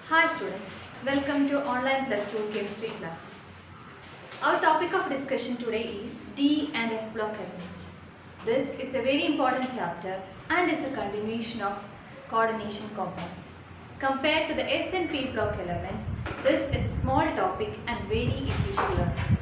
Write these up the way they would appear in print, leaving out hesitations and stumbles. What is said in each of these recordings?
Hi students, welcome to online plus 2 chemistry classes. Our topic of discussion today is D and F block elements. This is a very important chapter and is a continuation of coordination compounds. Compared to the S and P block element, this is a small topic and very easy to learn.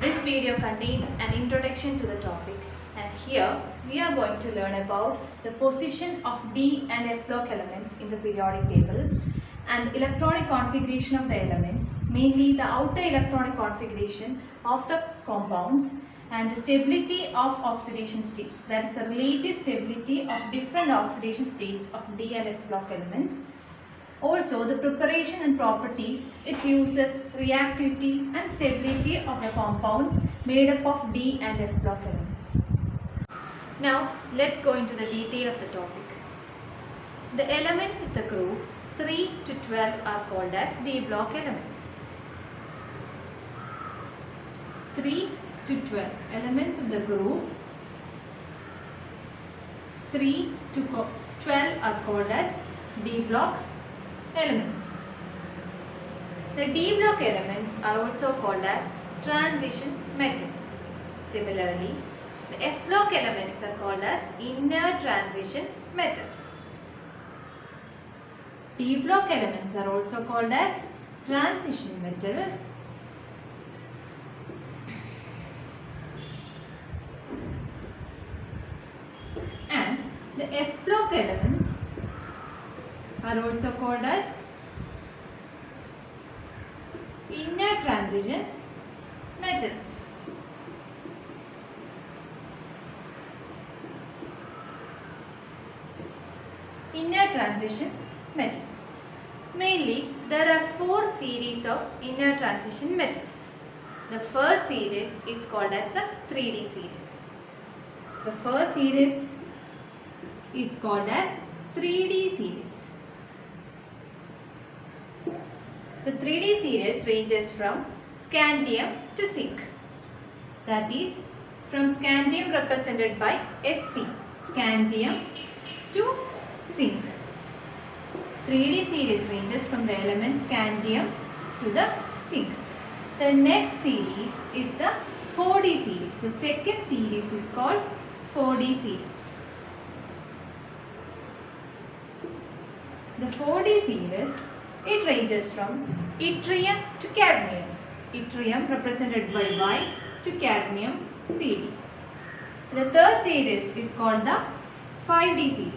This video contains an introduction to the topic, and here we are going to learn about the position of D and F block elements in the periodic table and electronic configuration of the elements, mainly the outer electronic configuration of the compounds and the stability of oxidation states, that is the relative stability of different oxidation states of D and F block elements. Also the preparation and properties, its uses, reactivity and stability of the compounds made up of D and F block elements. Now let's go into the detail of the topic. The elements of the group 3 to 12 are called as D block elements. 3 to 12 elements of the group 3 to 12 are called as D block elements. The D block elements are also called as transition metals. Similarly, the F block elements are called as inner transition metals. D block elements are also called as transition metals. And the F block elements are also called as inner transition metals. Inner transition metals. Mainly, there are 4 series of inner transition metals. The first series is called as the 3D series. The first series is called as 3D series. The 3D series ranges from scandium to zinc. That is, from scandium represented by Sc, scandium, to zinc. 3D series ranges from the element scandium to the zinc. The next series is the 4D series. The second series is called 4D series. The 4D series, it ranges from yttrium to cadmium. Yttrium represented by Y to cadmium Cd. The third series is called the 5D series.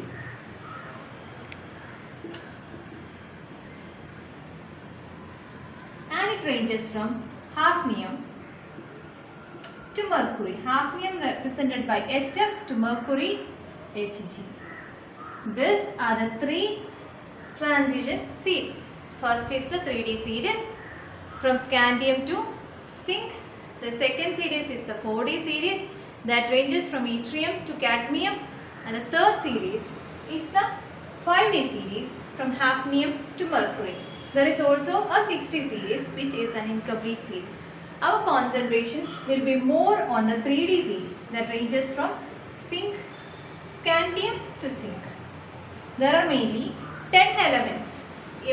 And it ranges from hafnium to mercury. Hafnium represented by Hf to mercury Hg. These are the 3 transition series. First is the 3D series from scandium to zinc. The second series is the 4D series that ranges from yttrium to cadmium, and the third series is the 5D series from hafnium to mercury. There is also a 6D series which is an incomplete series. Our concentration will be more on the 3D series that ranges from zinc, scandium to zinc. There are mainly 10 elements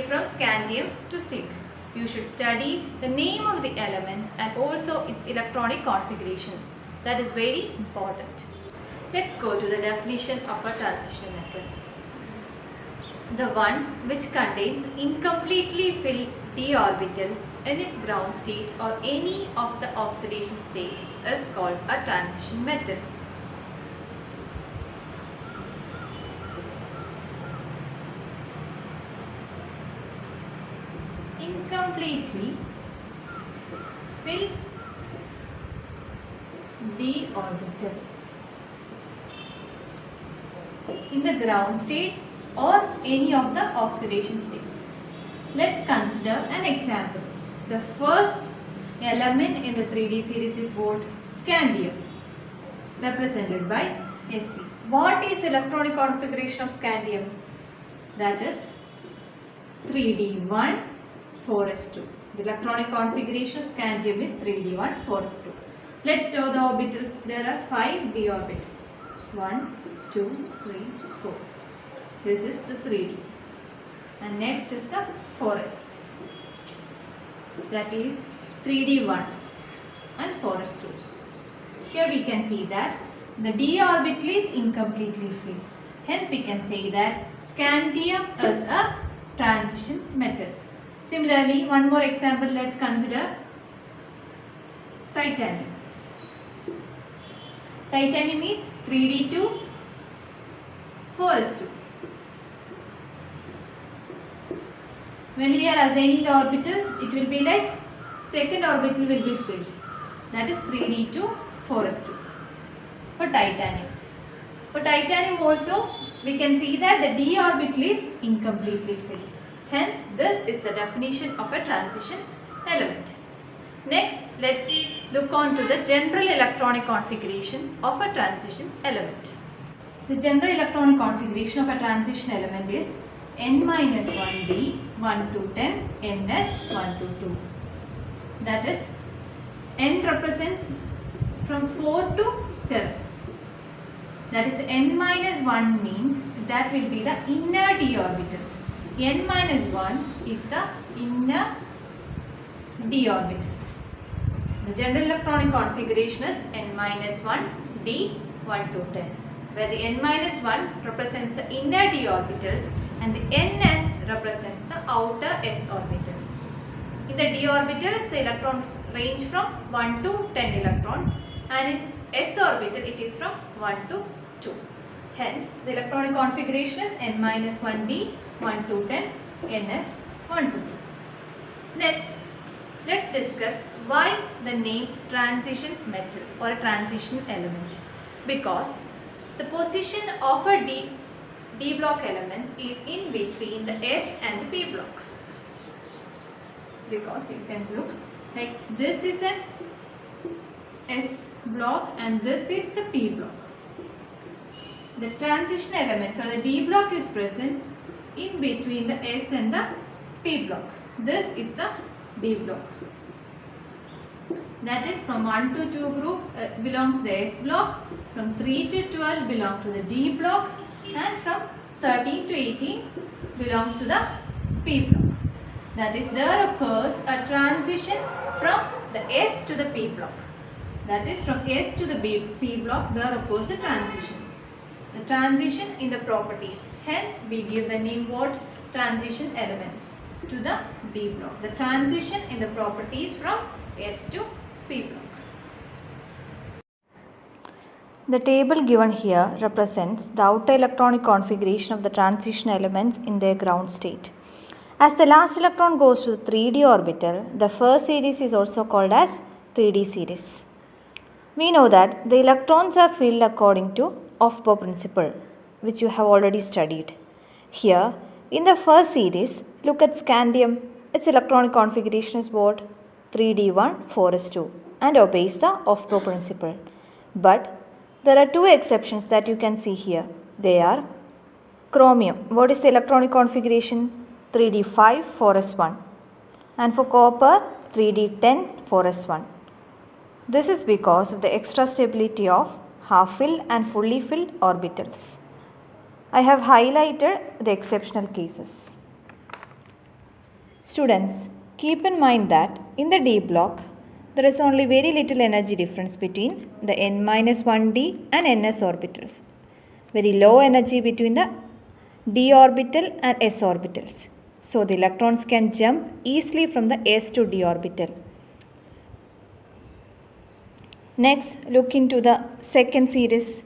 from scandium to zinc. You should study the name of the elements and also its electronic configuration. That is very important. Let's go to the definition of a transition metal. The one which contains incompletely filled d orbitals in its ground state or any of the oxidation state is called a transition metal. Incompletely filled d orbital in the ground state or any of the oxidation states. Let's consider an example. The first element in the 3D series is what? Scandium, represented by Sc. What is the electronic configuration of scandium? That is 3d1 4s2. The electronic configuration of scandium is 3d1 4s2. Let's know the orbitals. There are 5 d orbitals. 1, 2, 3, 4. This is the 3D. and next is the 4s, that is 3d1 and 4s2. Here we can see that the d orbital is incompletely filled. Hence we can say that scandium is a transition metal. Similarly, one more example, let's consider titanium. Titanium is 3d2, 4s2. When we are assigning the orbitals, it will be like second orbital will be filled. That is 3d2, 4s2 for titanium. For titanium also, we can see that the d orbital is incompletely filled. Hence, this is the definition of a transition element. Next, let's look on to the general electronic configuration of a transition element. The general electronic configuration of a transition element is n-1d 1 to 10 ns 1 to 2. That is, n represents from 4 to 7. That is, the n-1 means that will be the inner d orbitals. n-1 is the inner d orbitals. The general electronic configuration is n-1 d 1 to 10, where the n-1 represents the inner d orbitals and the ns represents the outer s orbitals. In the d orbitals, the electrons range from 1 to 10 electrons, and in s orbital it is from 1 to 2. Hence, the electronic configuration is n-1d 1 to 10 ns 1 to 2. Let's discuss why the name transition metal or a transition element. Because the position of a d block element is in between the s and the p block. Because you can look like this is an s block and this is the p block. The transition elements or the d block is present in between the s and the p block. This is the d block. That is, from 1 to 2 group belongs to the s block, from 3 to 12 belongs to the d block, and from 13 to 18 belongs to the p block. That is, there occurs a transition from the s to the p block. That is, from s to the p block there occurs a transition. The transition in the properties. Hence, we give the name what? Transition elements to the d block. The transition in the properties from s to p block. The table given here represents the outer electronic configuration of the transition elements in their ground state. As the last electron goes to the 3d orbital, the first series is also called as 3d series. We know that the electrons are filled according to Aufbau principle, which you have already studied. Here, in the first series, look at scandium. Its electronic configuration is what? 3d1, 4s2, and obeys the Aufbau principle. But there are two exceptions that you can see here. They are chromium. What is the electronic configuration? 3d5, 4s1. And for copper, 3d10, 4s1. This is because of the extra stability of half-filled and fully filled orbitals. I have highlighted the exceptional cases. Students, keep in mind that in the d block, there is only very little energy difference between the n-1d and ns orbitals. Very low energy between the d orbital and s orbitals. So the electrons can jump easily from the s to d orbital. Next, look into the second series.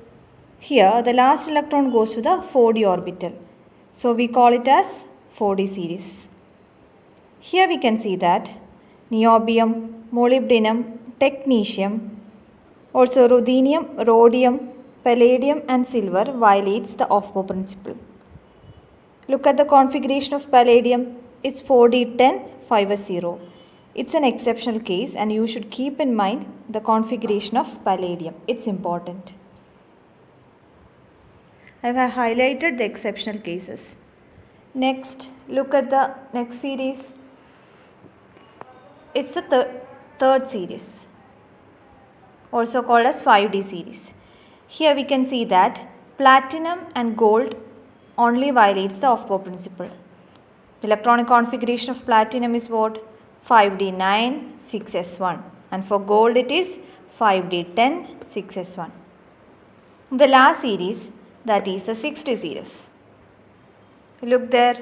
Here, the last electron goes to the 4d orbital. So we call it as 4d series. Here we can see that niobium, molybdenum, technetium, also ruthenium, rhodium, palladium and silver violates the Aufbau principle. Look at the configuration of palladium. It's 4d10, 5s0. It's an exceptional case and you should keep in mind the configuration of palladium. It's important. I have highlighted the exceptional cases. Next, look at the next series. It's the third series, also called as 5d series. Here we can see that platinum and gold only violates the Aufbau principle. The electronic configuration of platinum is what? 5d9, 6s1. And for gold it is 5d10, 6s1. The last series, that is the 6d series. Look there.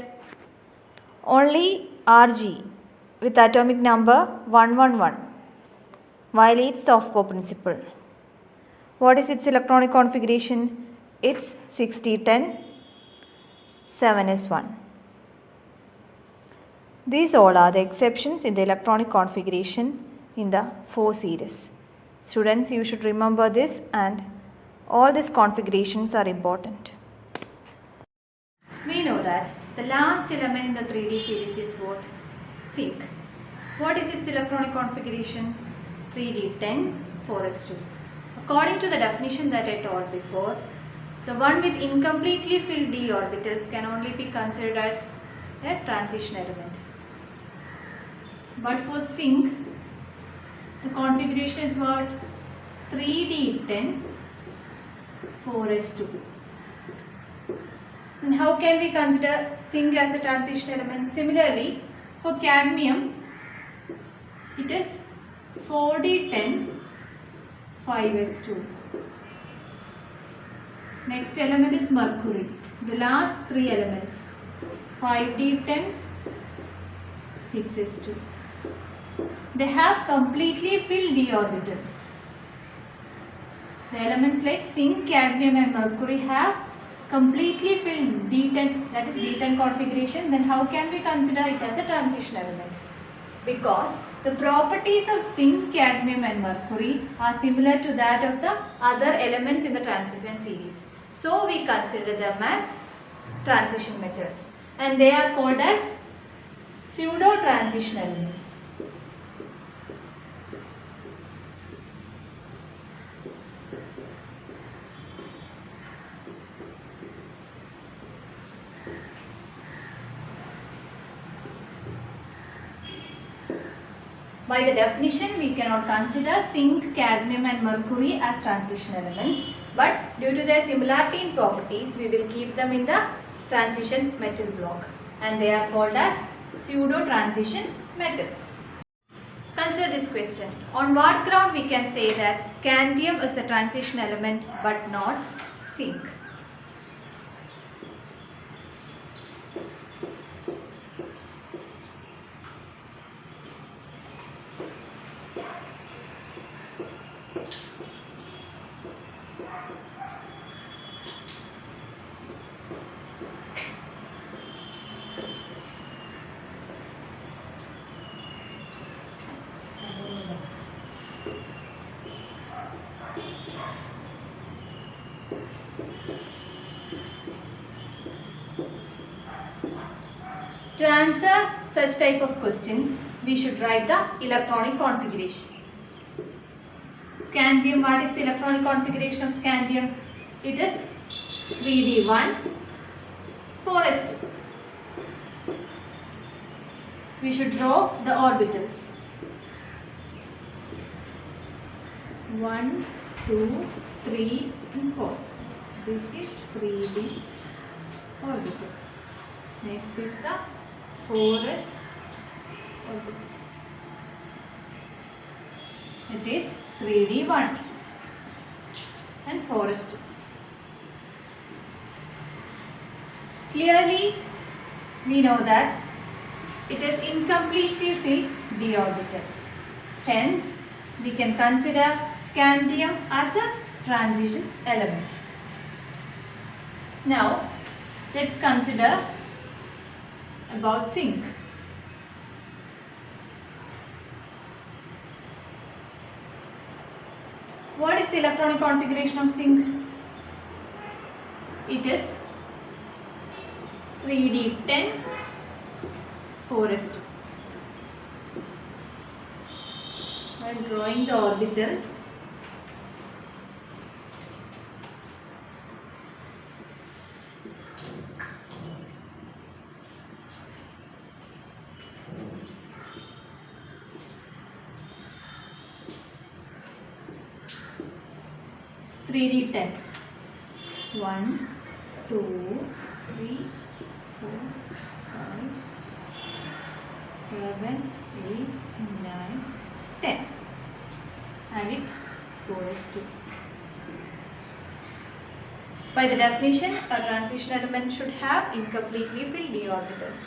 Only Rg with atomic number 111 violates the Aufbau principle. What is its electronic configuration? It's 6d10, 7s1. These all are the exceptions in the electronic configuration in the 4 series. Students, you should remember this, and all these configurations are important. We know that the last element in the 3D series is what? Zinc. What is its electronic configuration? 3d10, 4s2. According to the definition that I taught before, the one with incompletely filled d orbitals can only be considered as a transition element. But for zinc, the configuration is what? 3d10, 4s2. And how can we consider zinc as a transition element? Similarly, for cadmium, it is 4d10, 5s2. Next element is mercury. The last 3 elements, 5d10, 6s2. They have completely filled d orbitals. The elements like zinc, cadmium and mercury have completely filled d10, that is d10 configuration. Then how can we consider it as a transition element? Because the properties of zinc, cadmium and mercury are similar to that of the other elements in the transition series. So we consider them as transition metals, and they are called as pseudo transition elements. By the definition, we cannot consider zinc, cadmium and mercury as transition elements, but due to their similarity in properties, we will keep them in the transition metal block, and they are called as pseudo transition metals. Consider this question. On what ground we can say that scandium is a transition element but not zinc? To answer such type of question, we should write the electronic configuration. Scandium, what is the electronic configuration of scandium? It is 3d1, 4s2. We should draw the orbitals. 1, 2, 3 and 4. This is 3d orbital. Next is the 4s orbital. It is 3d1 and 4s2. Clearly, we know that it is incompletely filled d orbital. Hence, we can consider scandium as a transition element. Now, let's consider about zinc. What is the electronic configuration of zinc? It is 3d10, 4s2. While drawing the orbitals, it's 3d10. 1, 2, 3, 4, 5, 7, 8, 9, 10. And its 4s2. By the definition, a transition element should have incompletely filled d orbitals.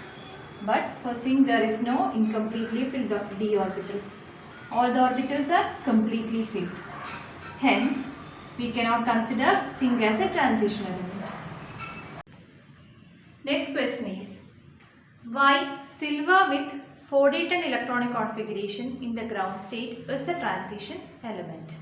But for zinc there is no incompletely filled d orbitals. All the orbitals are completely filled. Hence, we cannot consider zinc as a transition element. Next question is, why silver with 4d10 electronic configuration in the ground state is a transition element?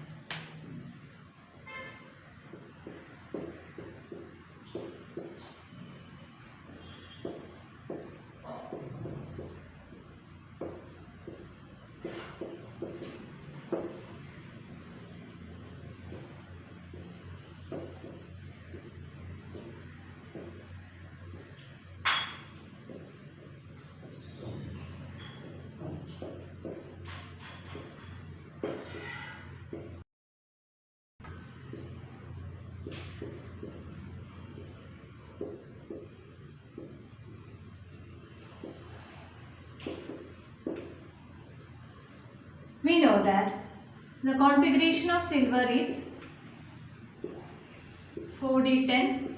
We know that the configuration of silver is 4d10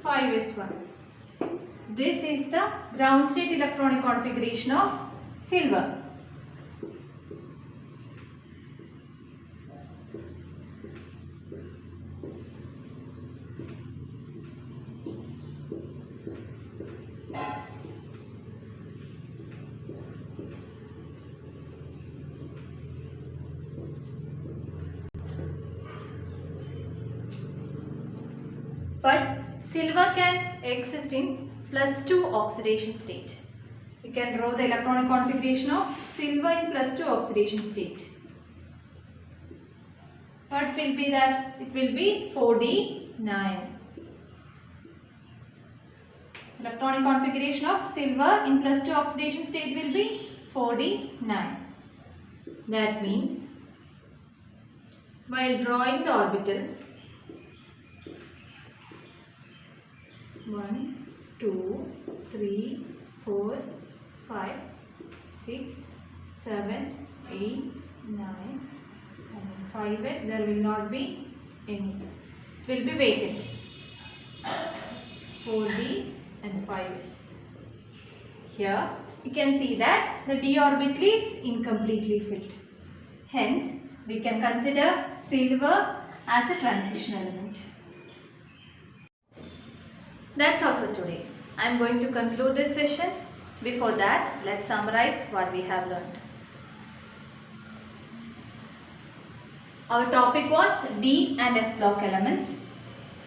5s1. This is the ground state electronic configuration of silver. But silver can exist in +2 oxidation state. We can draw the electronic configuration of silver in +2 oxidation state. What will be that? It will be 4d9. Electronic configuration of silver in +2 oxidation state will be 4d9. That means while drawing the orbitals 1, 2, 3, 4, 5, 6, 7, 8, 9 and 5s, there will not be any. It will be vacant. 4d and 5s. Here you can see that the d orbital is incompletely filled. Hence, we can consider silver as a transition element. That's all for today. I am going to conclude this session. Before that, let's summarize what we have learned. Our topic was D and F block elements.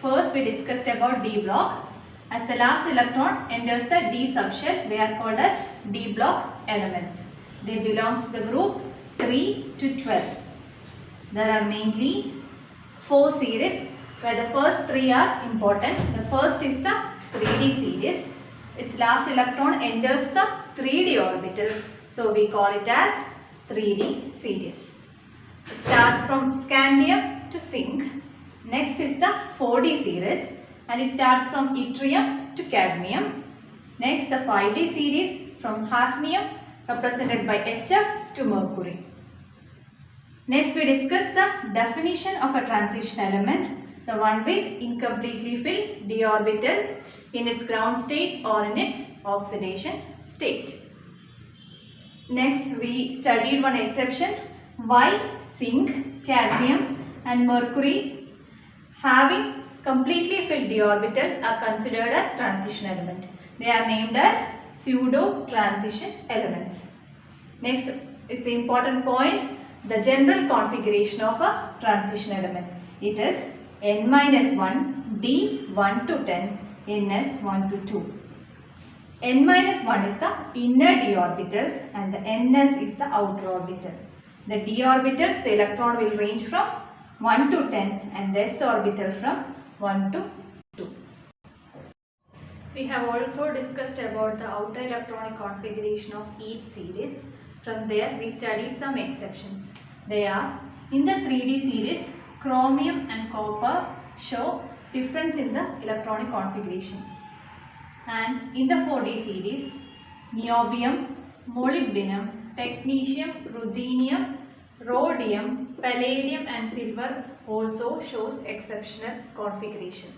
First, we discussed about D block. As the last electron enters the D subshell, they are called as D block elements. They belong to the group 3 to 12. There are mainly 4 series, where the first 3 are important. The first is the 3D series. Its last electron enters the 3D orbital. So we call it as 3D series. It starts from scandium to zinc. Next is the 4D series, and it starts from yttrium to cadmium. Next, the 5D series from hafnium, represented by HF, to mercury. Next, we discuss the definition of a transition element, the one with incompletely filled d orbitals in its ground state or in its oxidation state. Next, we studied one exception, why zinc, cadmium and mercury having completely filled d orbitals are considered as transition element. They are named as pseudo transition elements. Next is the important point, the general configuration of a transition element. It is n-1, d 1 to 10, ns 1 to 2. n-1 is the inner d orbitals and the ns is the outer orbital. The d orbitals, the electron will range from 1 to 10 and the s orbital from 1 to 2. We have also discussed about the outer electronic configuration of each series. From there, we studied some exceptions. They are, in the 3D series, chromium and copper show difference in the electronic configuration. And in the 4D series, niobium, molybdenum, technetium, ruthenium, rhodium, palladium and silver also shows exceptional configuration.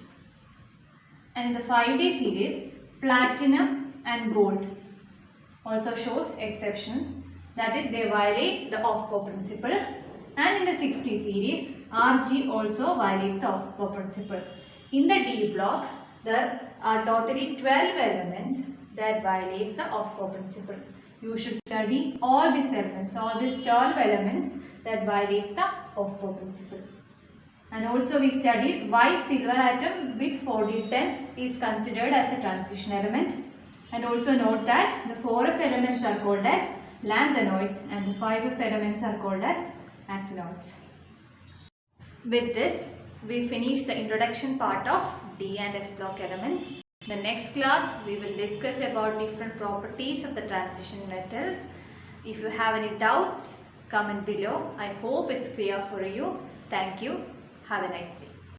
And in the 5D series, platinum and gold also shows exception, that is they violate the Aufbau principle. And in the 60 series, Rg also violates the Aufbau principle. In the D block, there are totally 12 elements that violates the Aufbau principle. You should study all these elements, all these 12 elements that violates the Aufbau principle. And also we studied why silver atom with 4D10 is considered as a transition element. And also note that the 4F elements are called as lanthanoids and the 5F elements are called as actinoids. With this, we finish the introduction part of D and F block elements. In the next class, we will discuss about different properties of the transition metals. If you have any doubts, comment below. I hope it's clear for you. Thank you. Have a nice day.